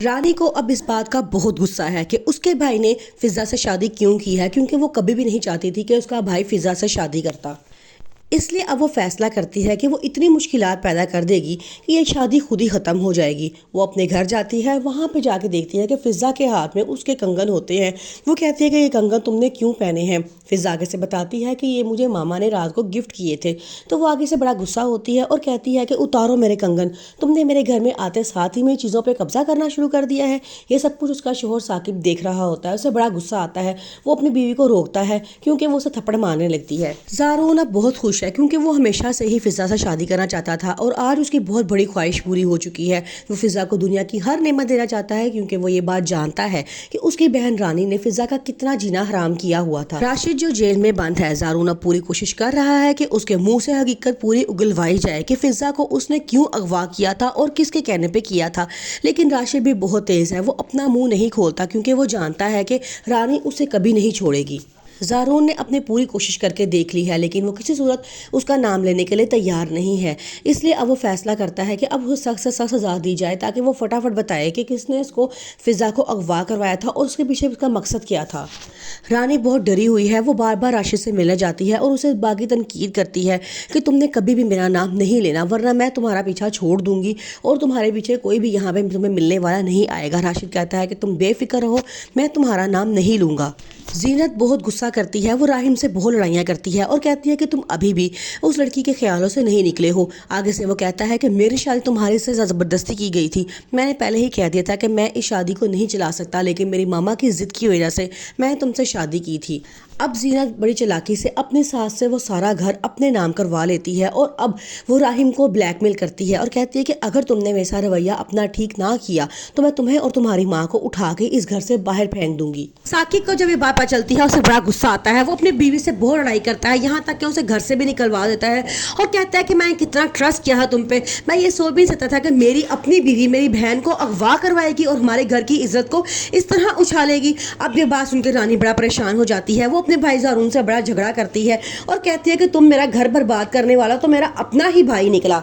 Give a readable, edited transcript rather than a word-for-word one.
رانی کو اب اس بات کا بہت غصہ ہے کہ اس کے بھائی نے فضا سے شادی کیوں کی ہے، کیونکہ وہ کبھی بھی نہیں چاہتی تھی کہ اس کا بھائی فضا سے شادی کرتا۔ اس لیے اب وہ فیصلہ کرتی ہے کہ وہ اتنی مشکلات پیدا کر دے گی کہ یہ شادی خود ہی ختم ہو جائے گی۔ وہ اپنے گھر جاتی ہے، وہاں پہ جا کے دیکھتی ہے کہ فضا کے ہاتھ میں اس کے کنگن ہوتے ہیں۔ وہ کہتی ہے کہ یہ کنگن تم نے کیوں پہنے ہیں؟ فضا آگے سے بتاتی ہے کہ یہ مجھے ماما نے رات کو گفٹ کیے تھے۔ تو وہ آگے سے بڑا غصہ ہوتی ہے اور کہتی ہے کہ اتارو میرے کنگن، تم نے میرے گھر میں آتے ساتھ ہی میں چیزوں پہ قبضہ کرنا شروع کر دیا ہے۔ یہ سب کچھ اس کا شوہر ثاقب دیکھ رہا ہوتا ہے، اسے بڑا غصہ آتا ہے۔ وہ اپنی بیوی کو روکتا ہے کیونکہ وہ اسے تھپڑ مارنے لگتی ہے۔ زارون اب بہت خوش ہے کیونکہ وہ ہمیشہ سے ہی فضا سے شادی کرنا چاہتا تھا اور آج اس کی بہت بڑی خواہش پوری ہو چکی ہے۔ وہ فضا کو دنیا کی ہر نعمت دینا چاہتا ہے کیونکہ وہ یہ بات جانتا ہے کہ اس کی بہن رانی نے فضا کا کتنا جینا حرام کیا ہوا تھا۔ راشد جو جیل میں بند ہے، زارون اب پوری کوشش کر رہا ہے کہ اس کے منہ سے حقیقت پوری اگلوائی جائے کہ فضا کو اس نے کیوں اغوا کیا تھا اور کس کے کہنے پہ کیا تھا، لیکن راشد بھی بہت تیز ہے، وہ اپنا منہ نہیں کھولتا کیونکہ وہ جانتا ہے کہ رانی اسے کبھی نہیں چھوڑے گی۔ زارون نے اپنی پوری کوشش کر کے دیکھ لی ہے لیکن وہ کسی صورت اس کا نام لینے کے لیے تیار نہیں ہے۔ اس لیے اب وہ فیصلہ کرتا ہے کہ اب وہ سخت سے سخت سزا دی جائے تاکہ وہ فٹافٹ بتائے کہ کس نے اس کو فضا کو اغوا کروایا تھا اور اس کے پیچھے اس کا مقصد کیا تھا۔ رانی بہت ڈری ہوئی ہے، وہ بار بار راشد سے ملنے جاتی ہے اور اسے باغی تنقید کرتی ہے کہ تم نے کبھی بھی میرا نام نہیں لینا ورنہ میں تمہارا پیچھا چھوڑ دوں گی اور تمہارے پیچھے کوئی بھی یہاں پہ تمہیں ملنے والا نہیں آئے گا۔ راشد کہتا ہے کہ تم بے فکر رہو، میں تمہارا نام نہیں لوں گا۔ زینت بہت غصہ کرتی ہے، وہ راہم سے بہت لڑائیاں کرتی ہے اور کہتی ہے کہ تم ابھی بھی اس لڑکی کے خیالوں سے نہیں نکلے ہو۔ آگے سے وہ کہتا ہے کہ میری شادی تمہارے سے زبردستی کی گئی تھی، میں نے پہلے ہی کہہ دیا تھا کہ میں اس شادی کو نہیں چلا سکتا، لیکن میری ماما کی ضد کی وجہ سے میں تم سے شادی کی تھی۔ اب زینت بڑی چلاکی سے اپنی ساس سے وہ سارا گھر اپنے نام کروا لیتی ہے اور اب وہ راہم کو بلیک میل کرتی ہے اور کہتی ہے کہ اگر تم نے ویسا رویہ اپنا ٹھیک نہ کیا تو میں تمہیں اور تمہاری ماں کو اٹھا کے اس گھر سے باہر پھینک دوں گی۔ ثاقب کو جب یہ بات پتہ چلتی ہے اسے بڑا غصہ آتا ہے، وہ اپنی بیوی سے بہت لڑائی کرتا ہے، یہاں تک کہ اسے گھر سے بھی نکلوا دیتا ہے اور کہتا ہے کہ میں کتنا ٹرسٹ کیا ہے تم پہ، میں یہ سوچ بھی نہیں سکتا تھا کہ میری اپنی بیوی میری بہن کو اغوا کروائے گی اور ہمارے گھر کی عزت کو اس طرح اچھالے گی۔ اب یہ بات سن کے رانی بڑا پریشان ہو جاتی ہے، وہ اپنے بھائی زارون سے بڑا جھگڑا کرتی ہے اور کہتی ہے کہ تم میرا گھر برباد کرنے والا تو میرا اپنا ہی بھائی نکلا۔